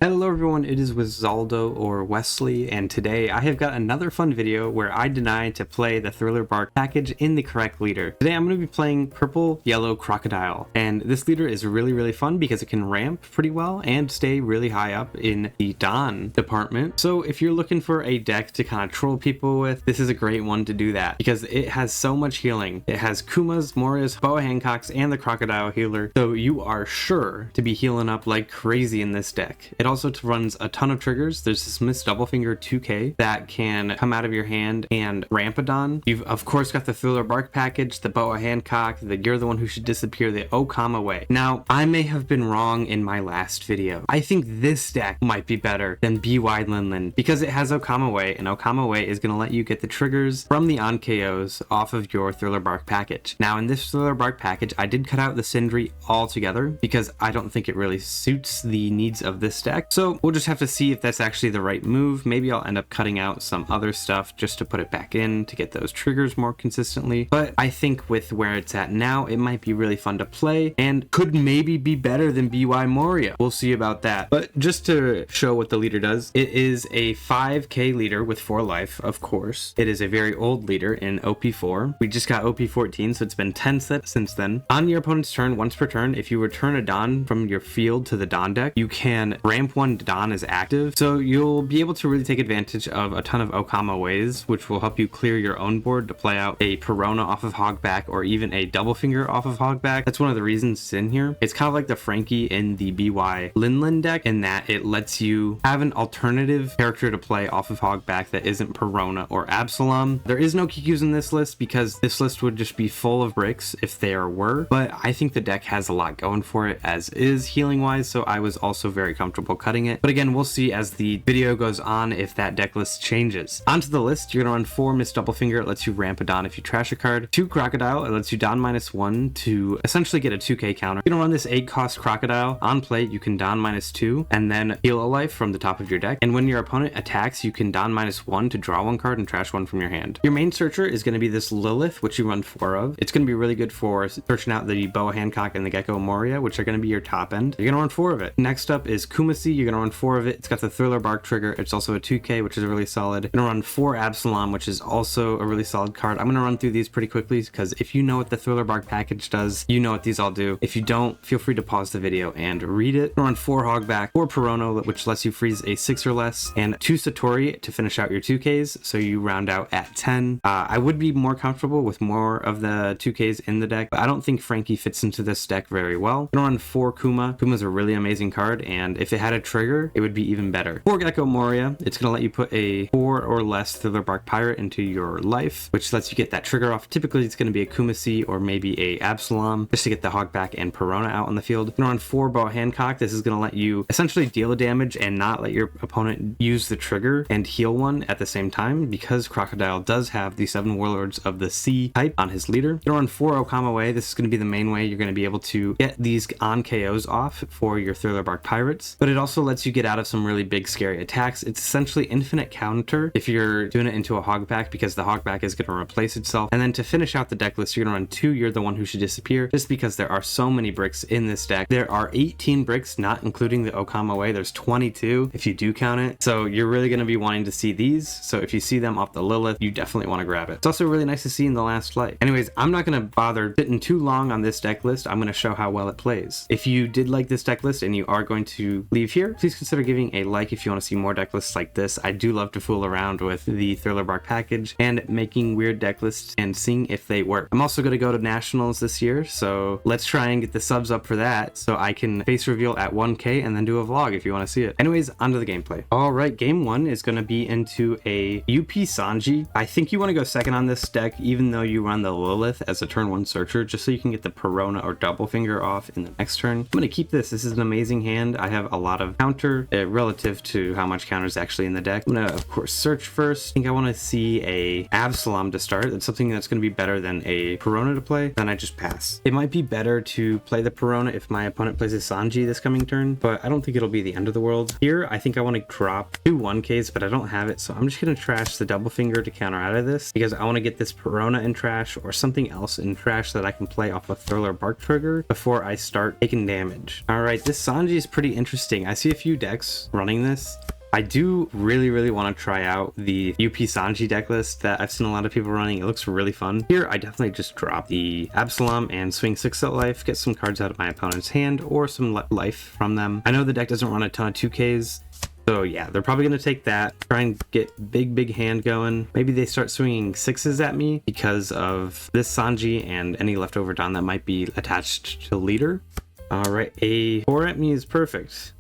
Hello everyone, it is Wizaldo or Wesley, and today I have got another fun video where I deny to play the Thriller Bark package in the correct leader. Today I'm going to be playing Purple Yellow Crocodile, and this leader is really fun because it can ramp pretty well and stay really high up in the Don department. So if you're looking for a deck to kind of troll people with, this is a great one to do that because it has so much healing. It has Kumas, Morias, Boa Hancocks, and the Crocodile healer, so you are sure to be healing up like crazy in this deck. It also runs a ton of triggers. There's this Miss Doublefinger 2k that can come out of your hand and ramp a Don. You've of course got the Thriller Bark package, the Boa Hancock, the You're the One Who Should Disappear, the Okama. Now, I may have been wrong in my last video. I think this deck might be better than BY Linlin because it has Okama, and Okama is going to let you get the triggers from the on-KOs off of your Thriller Bark package. Now, in this Thriller Bark package, I did cut out the Sindri altogether because I don't think it really suits the needs of this deck. So we'll just have to see if that's actually the right move. Maybe I'll end up cutting out some other stuff just to put it back in to get those triggers more consistently. But I think with where it's at now, it might be really fun to play and could maybe be better than BY Moria. We'll see about that. But just to show what the leader does, it is a 5k leader with 4 life, of course. It is a very old leader in OP4. We just got OP14, so it's been 10 sets since then. On your opponent's turn, once per turn, if you return a Don from your field to the Don deck, you can ramp one Don is active, so you'll be able to really take advantage of a ton of Okama ways, which will help you clear your own board to play out a Perona off of Hogback or even a Doublefinger off of Hogback. That's one of the reasons it's in here. It's kind of like the Frankie in the BY Linlin deck in that it lets you have an alternative character to play off of Hogback that isn't Perona or Absalom. There is no Kikus in this list because this list would just be full of bricks if there were, but I think the deck has a lot going for it as is healing wise, so I was also very comfortable cutting it. But again, we'll see as the video goes on if that deck list changes. Onto the list, you're gonna run 4 Miss Doublefinger. It lets you ramp a Don if you trash a card. 2 Crocodile. It lets you Don -1 to essentially get a 2k counter. You're gonna run this 8 cost Crocodile. On play, you can Don -2 and then heal a life from the top of your deck. And when your opponent attacks, you can Don -1 to draw 1 card and trash 1 from your hand. Your main searcher is gonna be this Lilith, which you run 4 of. It's gonna be really good for searching out the Boa Hancock and the Gecko Moria, which are gonna be your top end. You're gonna run 4 of it. Next up is Kumasi. You're gonna run 4 of it. It's got the Thriller Bark trigger. It's also a 2k, which is really solid. I'm gonna run 4 Absalom, which is also a really solid card. I'm gonna run through these pretty quickly because if you know what the Thriller Bark package does, you know what these all do. If you don't, feel free to pause the video and read it. I'm gonna run 4 Hogback, 4 Perono, which lets you freeze a 6 or less, and 2 Satori to finish out your 2ks, so you round out at 10. I would be more comfortable with more of the 2ks in the deck, but I don't think Frankie fits into this deck very well. I'm gonna run 4 Kuma. Kuma's a really amazing card, and if it had a trigger, it would be even better. 4 Gecko Moria. It's going to let you put a 4 or less Thriller Bark Pirate into your life, which lets you get that trigger off. Typically, it's going to be a Kumasi or maybe a Absalom, just to get the Hogback and Perona out on the field. You're on 4 Boa Hancock. This is going to let you essentially deal a damage and not let your opponent use the trigger and heal one at the same time, because Crocodile does have the 7 Warlords of the Sea type on his leader. You're on 4 Okama. This is going to be the main way you're going to be able to get these on KOs off for your Thriller Bark Pirates, but it also lets you get out of some really big scary attacks. It's essentially infinite counter if you're doing it into a Hogback because the Hogback is going to replace itself. And then to finish out the deck list, you're going to run 2 You're the One Who Should Disappear, just because there are so many bricks in this deck. There are 18 bricks, not including the Okama. There's 22 if you do count it, so you're really going to be wanting to see these. So if you see them off the Lilith, you definitely want to grab it. It's also really nice to see in the last light. Anyways, I'm not going to bother sitting too long on this deck list. I'm going to show how well it plays. If you did like this deck list and you are going to leave here, please consider giving a like if you want to see more deck lists like this. I do love to fool around with the Thriller Bark package and making weird deck lists and seeing if they work. I'm also going to go to nationals this year, so let's try and get the subs up for that so I can face reveal at 1k and then do a vlog if you want to see it. Anyways, onto the gameplay. All right, game 1 is going to be into a UP Sanji. I think you want to go second on this deck even though you run the Lilith as a turn 1 searcher, just so you can get the Perona or Doublefinger off in the next turn. I'm going to keep this. This is an amazing hand. I have a lot of counter relative to how much counter is actually in the deck. I'm going to, of course, search first. I think I want to see a Absalom to start. That's something that's going to be better than a Perona to play. Then I just pass. It might be better to play the Perona if my opponent plays a Sanji this coming turn, but I don't think it'll be the end of the world. Here, I think I want to drop 2 1Ks, but I don't have it, so I'm just going to trash the Doublefinger to counter out of this because I want to get this Perona in trash or something else in trash that I can play off a Thriller Bark trigger before I start taking damage. All right, this Sanji is pretty interesting. I see a few decks running this. I do really want to try out the UP Sanji deck list that I've seen a lot of people running. It looks really fun. Here, I definitely just drop the Absalom and swing 6 out life, get some cards out of my opponent's hand or some life from them. I know the deck doesn't run a ton of 2Ks, so yeah, they're probably going to take that, try and get big hand going. Maybe they start swinging 6s at me because of this Sanji and any leftover Don that might be attached to the leader. All right, a 4 at me is perfect.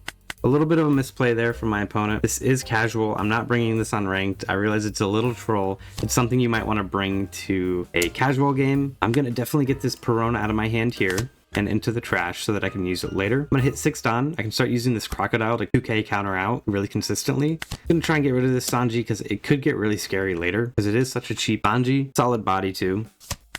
A little bit of a misplay there from my opponent. This is casual. I'm not bringing this on ranked. I realize it's a little troll. It's something you might want to bring to a casual game. I'm going to definitely get this Perona out of my hand here and into the trash so that I can use it later. I'm going to hit 6 Don. I can start using this Crocodile to 2k counter out really consistently. I'm going to try and get rid of this Sanji because it could get really scary later because it is such a cheap Sanji. Solid body too.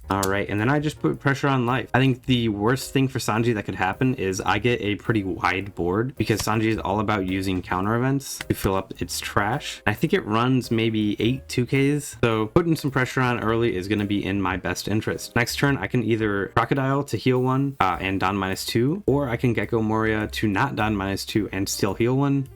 All right, and then I just put pressure on life. I think the worst thing for Sanji that could happen is I get a pretty wide board because Sanji is all about using counter events to fill up its trash. I think it runs maybe 8 2Ks, so putting some pressure on early is going to be in my best interest. Next turn, I can either Crocodile to heal 1 and Don -2, or I can Gecko Moria to not Don -2 and still heal 1.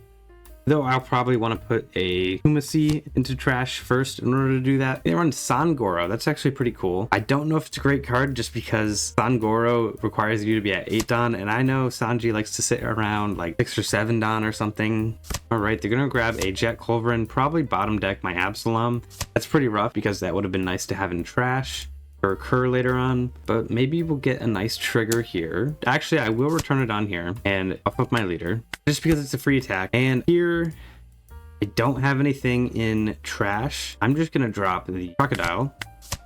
Though I'll probably want to put a Kumasi into trash first in order to do that. They run Sangoro. That's actually pretty cool. I don't know if it's a great card just because Sangoro requires you to be at 8 Don, and I know Sanji likes to sit around like 6 or 7 Don or something. All right, they're going to grab a Jet Culverin, probably bottom deck my Absalom. That's pretty rough because that would have been nice to have in trash or occur later on, but maybe we'll get a nice trigger here. Actually, I will return it on here and up my leader just because it's a free attack. And here I don't have anything in trash. I'm just gonna drop the Crocodile,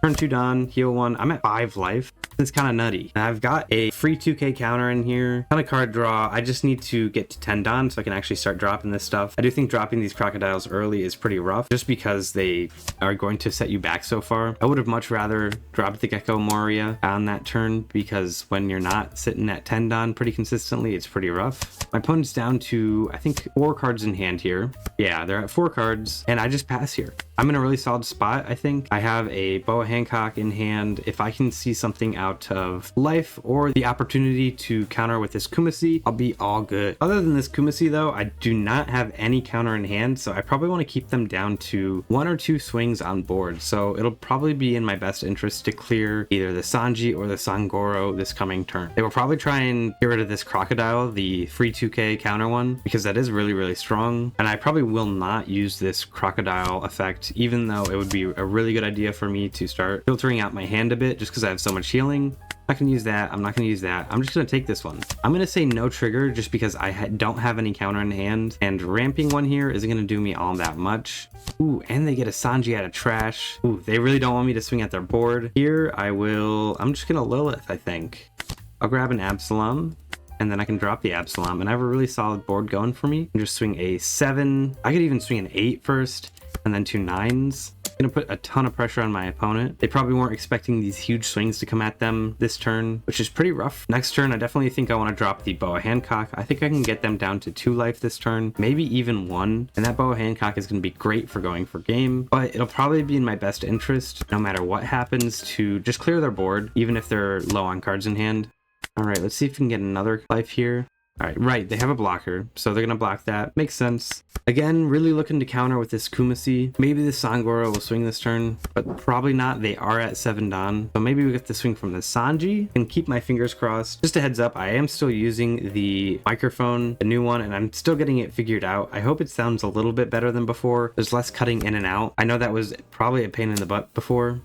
turn 2 Don, heal 1. I'm at 5 life. It's kind of nutty. And I've got a free 2k counter in here, ton of card draw. I just need to get to 10 Don so I can actually start dropping this stuff. I do think dropping these Crocodiles early is pretty rough just because they are going to set you back so far. I would have much rather dropped the Gecko Moria on that turn because when you're not sitting at 10 Don pretty consistently, it's pretty rough. My opponent's down to, I think, 4 cards in hand here. Yeah, they're at 4 cards and I just pass here. I'm in a really solid spot, I think. I have a Boa Hancock in hand. If I can see something out of life or the opportunity to counter with this Kumasi, I'll be all good. Other than this Kumasi though, I do not have any counter in hand, so I probably want to keep them down to 1 or 2 swings on board. So it'll probably be in my best interest to clear either the Sanji or the Sangoro this coming turn. They will probably try and get rid of this Crocodile, the free 2k counter one, because that is really strong. And I probably will not use this Crocodile effect, even though it would be a really good idea for me to start filtering out my hand a bit just because I have so much healing. I'm not going to use that. I'm not going to use that. I'm just going to take this one. I'm going to say no trigger just because I don't have any counter in hand, and ramping 1 here isn't going to do me all that much. Ooh, and they get a Sanji out of trash. Ooh, they really don't want me to swing at their board. Here I'm just going to Lilith, I think. I'll grab an Absalom, and then I can drop the Absalom, and I have a really solid board going for me. And just swing a 7. I could even swing an 8 first, and then 2 9s. Gonna put a ton of pressure on my opponent. They probably weren't expecting these huge swings to come at them this turn, which is pretty rough. Next turn, I definitely think I want to drop the Boa Hancock. I think I can get them down to 2 life this turn, maybe even 1. And that Boa Hancock is going to be great for going for game, but it'll probably be in my best interest, no matter what happens, to just clear their board, even if they're low on cards in hand. All right, let's see if we can get another life here. All right, they have a blocker, so they're gonna block that. Makes sense. Again, really looking to counter with this Kumasi. Maybe the Sangoro will swing this turn, but probably not. They are at 7 Don, so maybe we get the swing from the Sanji and keep my fingers crossed. Just a heads up, I am still using the microphone, the new one, and I'm still getting it figured out. I hope it sounds a little bit better than before. There's less cutting in and out. I know that was probably a pain in the butt before.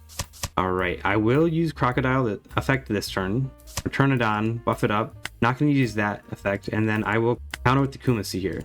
All right, I will use Crocodile to affect this turn. Return it on, buff it up. Not going to use that effect, and then I will counter with the Kumasi here.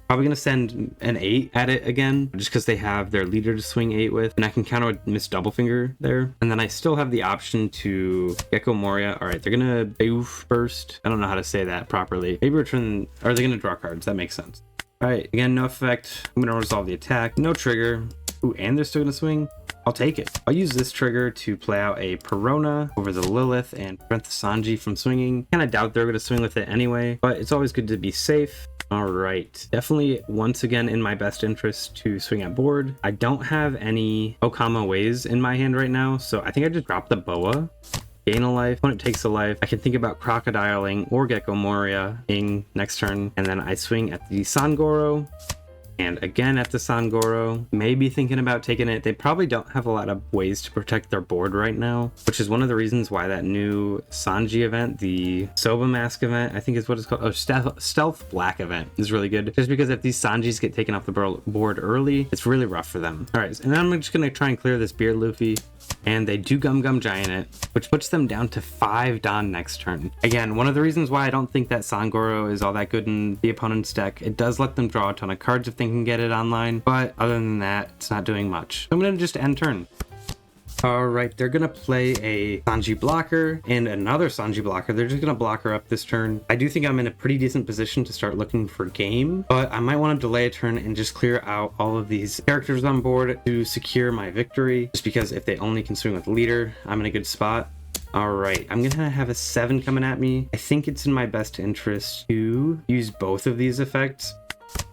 Probably going to send an 8 at it again, just because they have their leader to swing 8 with, and I can counter with Miss Doublefinger there. And then I still have the option to Gecko Moria. All right, they're going to Boof first. I don't know how to say that properly. Maybe return, or they're going to draw cards. That makes sense. All right, again, no effect. I'm going to resolve the attack. No trigger. Ooh, and they're still going to swing. I'll take it. I'll use this trigger to play out a Perona over the Lilith and prevent the Sanji from swinging. Kind of doubt they're going to swing with it anyway, but it's always good to be safe. All right, definitely once again in my best interest to swing at board. I don't have any Okama ways in my hand right now, so I think I just dropped the Boa. gain a life. Opponent takes a life. I can think about Crocodiling or Gecko Moria-ing next turn, and then I swing at the Sangoro. And again at the Sangoro, maybe thinking about taking it. They probably don't have a lot of ways to protect their board right now, which is one of the reasons why that new Sanji event, the Soba Mask event, I think is what it's called, Stealth Black event, is really good. Just because if these Sanjis get taken off the board early, it's really rough for them. All right, and then I'm just gonna try and clear this Beard Luffy. And they do Gum Gum Giant it, which puts them down to 5 Don next turn. Again, one of the reasons why I don't think that Sangoro is all that good in the opponent's deck. It does let them draw a ton of cards if they can get it online, but other than that, it's not doing much. So I'm gonna just end turn. Alright, they're gonna play a Sanji blocker and another Sanji blocker. They're just gonna block her up this turn. I do think I'm in a pretty decent position to start looking for game, but I might want to delay a turn and just clear out all of these characters on board to secure my victory, just because if they only can swing with leader, I'm in a good spot. Alright, I'm gonna have a 7 coming at me. I think it's in my best interest to use both of these effects.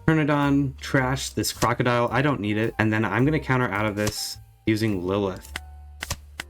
Turn it on, trash this Crocodile, I don't need it, and then I'm gonna counter out of this using Lilith.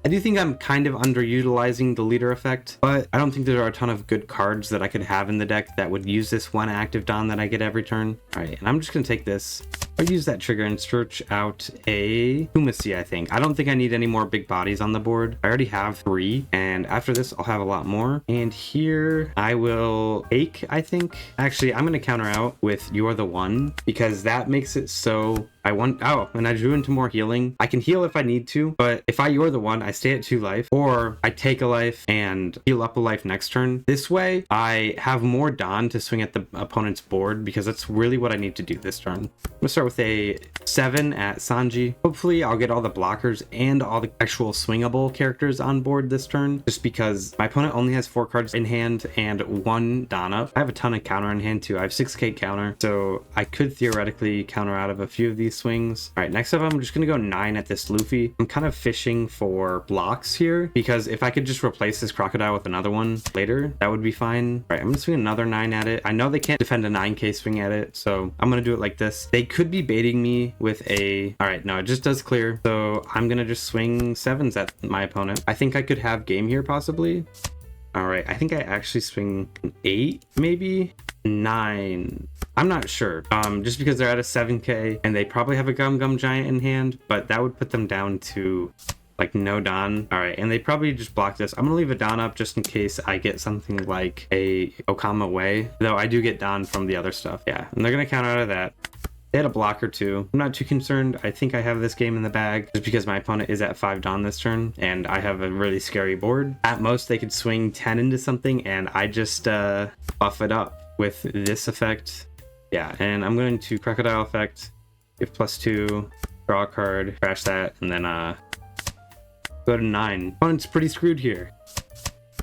I do think I'm kind of underutilizing the leader effect, but I don't think there are a ton of good cards that I could have in the deck that would use this one active Don that I get every turn. All right, and I'm just gonna take this. I'll use that trigger and search out a Kumasi, I think. I don't think I need any more big bodies on the board. I already have 3, and after this, I'll have a lot more. And here, I will take, I think. Actually, I'm gonna counter out with You're the One, because that makes it so and I drew into more healing. I can heal if I need to, but if You're the One, I stay at 2 life, or I take a life and heal up a life next turn. This way, I have more Don to swing at the opponent's board, because that's really what I need to do this turn. I'm gonna start with a 7 at Sanji. Hopefully, I'll get all the blockers and all the actual swingable characters on board this turn, just because my opponent only has 4 cards in hand and 1 Don up. I have a ton of counter in hand too. I have 6k counter, so I could theoretically counter out of a few of these swings. All right, next up, I'm just gonna go 9 at this Luffy. I'm kind of fishing for blocks here, because if I could just replace this Crocodile with another one later, that would be fine. All right, I'm gonna swing another 9 at it. I know they can't defend a 9k swing at it, so I'm gonna do it like this. They could be baiting me with a, all right, no, it just does clear. So I'm gonna just swing 7s at my opponent. I think I could have game here possibly. All right, I think I actually swing an 8, maybe 9. I'm not sure, just because they're at a 7k and they probably have a Gum Gum Giant in hand, but that would put them down to like no Don. All right, and they probably just block this. I'm gonna leave a Don up just in case I get something like a Okama Way, though I do get Don from the other stuff. Yeah, and they're gonna counter out of that. They had a blocker too. I'm not too concerned. I think I have this game in the bag just because my opponent is at 5 Don this turn and I have a really scary board. At most, they could swing 10 into something and I just buff it up with this effect. Yeah, and I'm going to Crocodile effect, give +2, draw a card, crash that, and then go to 9. Opponent's pretty screwed here.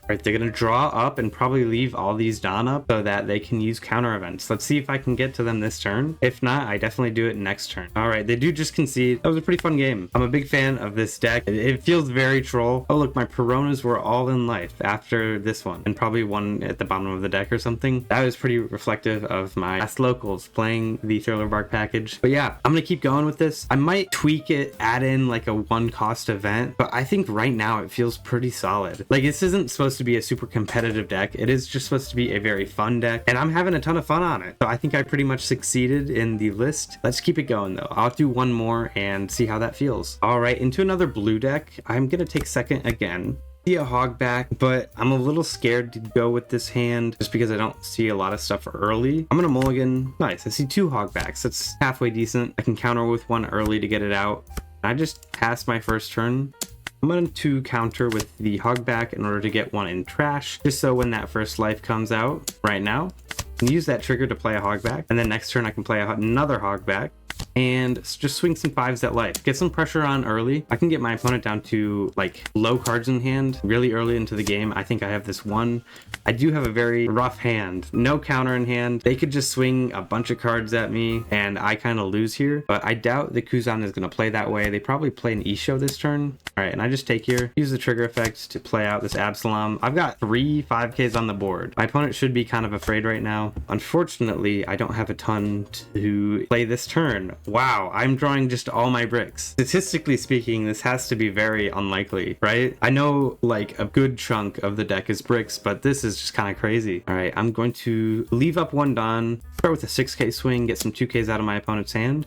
Right, they're gonna draw up and probably leave all these Don up so that they can use counter events. Let's see if I can get to them this turn. If not, I definitely do it next turn. All right, they do just concede. That was a pretty fun game. I'm a big fan of this deck. It feels very troll. Oh look, my Peronas were all in life after this one, and probably one at the bottom of the deck or something. That was pretty reflective of my last locals playing the Thriller Bark package. But yeah, I'm gonna keep going with this. I might tweak it, add in like a 1-cost event, but I think right now it feels pretty solid. Like, this isn't supposed to be a super competitive deck. It is just supposed to be a very fun deck, and I'm having a ton of fun on it. So I think I pretty much succeeded in the list. Let's keep it going though. I'll do one more and see how that feels. All right, into another blue deck. I'm gonna take second again. See a Hogback, but I'm a little scared to go with this hand just because I don't see a lot of stuff early. I'm gonna mulligan. Nice, I see 2 Hogbacks. That's halfway decent. I can counter with 1 early to get it out. I just passed my first turn. I'm going to counter with the Hogback in order to get 1 in trash, just so when that first life comes out right now, I can use that trigger to play a Hogback, and then next turn I can play another Hogback, and just swing some 5s at life. Get some pressure on early. I can get my opponent down to like low cards in hand really early into the game. I think I have this 1. I do have a very rough hand. No counter in hand. They could just swing a bunch of cards at me and I kind of lose here, but I doubt the Kuzan is going to play that way. They probably play an Isho this turn. All right, and I just take here, use the trigger effect to play out this Absalom. I've got 3 5Ks on the board. My opponent should be kind of afraid right now. Unfortunately, I don't have a ton to play this turn. turn. Wow, I'm drawing just all my bricks. Statistically speaking, this has to be very unlikely, right? I know like a good chunk of the deck is bricks, but this is just kind of crazy. All right, I'm going to leave up one Don, start with a 6k swing, get some 2ks out of my opponent's hand.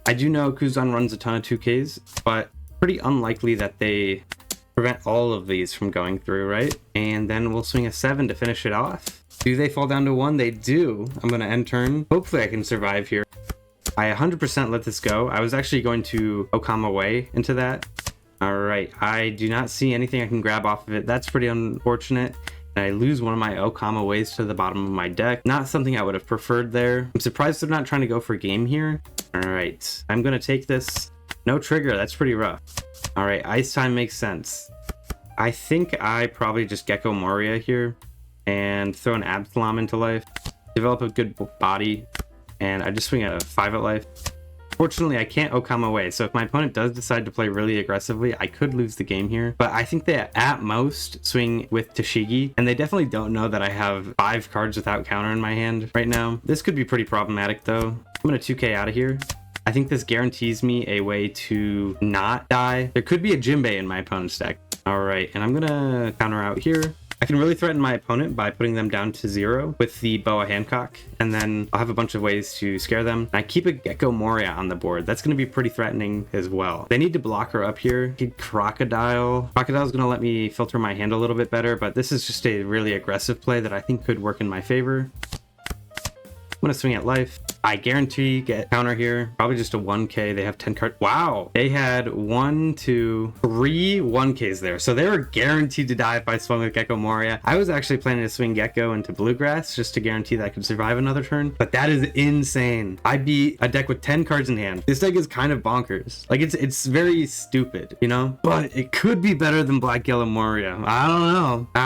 I do know Kuzan runs a ton of 2ks, but pretty unlikely that they prevent all of these from going through, right? And then we'll swing a 7 to finish it off. Do they fall down to 1? They do. I'm going to end turn. Hopefully I can survive here. I 100% let this go. I was actually going to Okama way into that. All right, I do not see anything I can grab off of it. That's pretty unfortunate. And I lose one of my Okama ways to the bottom of my deck. Not something I would have preferred there. I'm surprised they're not trying to go for game here. All right, I'm going to take this. No trigger. That's pretty rough. All right, Ice Time makes sense. I think I probably just Gecko Moria here and throw an Absalom into life. Develop a good body. And I just swing a 5 at life. Fortunately, I can't Okama away, so if my opponent does decide to play really aggressively, I could lose the game here. But I think they at most swing with Tashigi, and they definitely don't know that I have 5 cards without counter in my hand right now. This could be pretty problematic though. I'm gonna 2k out of here. I think this guarantees me a way to not die. There could be a Jinbei in my opponent's deck. All right, and I'm gonna counter out here. I can really threaten my opponent by putting them down to 0 with the Boa Hancock, and then I'll have a bunch of ways to scare them. And I keep a Gecko Moria on the board. That's going to be pretty threatening as well. They need to block her up here. Crocodile. Crocodile's going to let me filter my hand a little bit better, but this is just a really aggressive play that I think could work in my favor. I'm going to swing at life. I guarantee get counter here. Probably just a 1k. They have 10 cards. Wow. They had 1, 2, 3 1ks there. So they were guaranteed to die if I swung with Gecko Moria. I was actually planning to swing Gecko into Bluegrass just to guarantee that I could survive another turn. But that is insane. I beat a deck with 10 cards in hand. This deck is kind of bonkers. Like it's very stupid, you know? But it could be better than Black Yellow Moria. I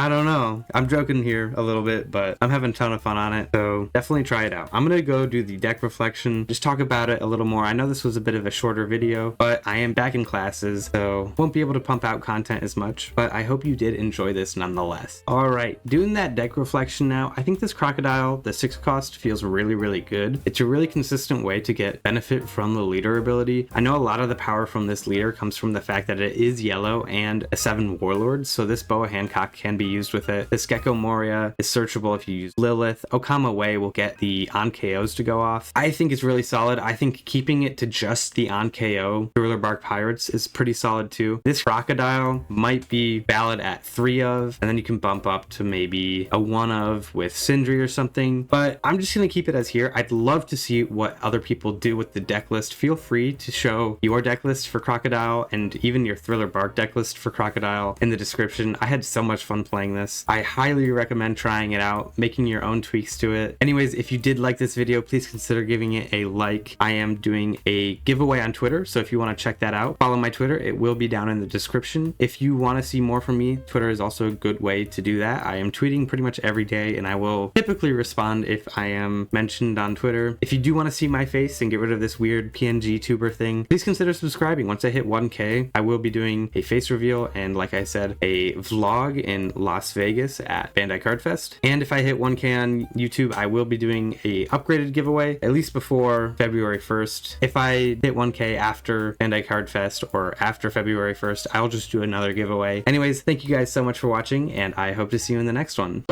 don't know. I'm joking here a little bit, but I'm having a ton of fun on it. So definitely try it out. I'm gonna go do the deck reflection, just talk about it a little more. I know this was a bit of a shorter video, but I am back in classes, so won't be able to pump out content as much, but I hope you did enjoy this nonetheless. All right, doing that deck reflection now, I think this Crocodile, the 6 cost, feels really good. It's a really consistent way to get benefit from the leader ability. I know a lot of the power from this leader comes from the fact that it is yellow and a 7 warlord, so this Boa Hancock can be used with it. This Gecko Moria is searchable if you use Lilith. Okama Way will get the on KOs to go off. I think it's really solid. I think keeping it to just the on KO Thriller Bark Pirates is pretty solid too. This Crocodile might be valid at 3 of, and then you can bump up to maybe a 1 of with Sindri or something, but I'm just gonna keep it as here. I'd love to see what other people do with the deck list. Feel free to show your deck list for Crocodile and even your Thriller Bark deck list for Crocodile in the description. I had so much fun playing this. I highly recommend trying it out, making your own tweaks to it. Anyways, if you did like this video, please consider giving it a like. I am doing a giveaway on Twitter, so if you want to check that out, follow my Twitter. It will be down in the description. If you want to see more from me, Twitter is also a good way to do that. I am tweeting pretty much every day, and I will typically respond if I am mentioned on Twitter. If you do want to see my face and get rid of this weird PNG tuber thing, please consider subscribing. Once I hit 1k, I will be doing a face reveal and, like I said, a vlog in Las Vegas at Bandai Card Fest. And if I hit 1k on YouTube, I will be doing a upgraded giveaway at least before February 1st. If I hit 1k after Bandai Card Fest or after February 1st, I'll just do another giveaway. Anyways, thank you guys so much for watching, and I hope to see you in the next one.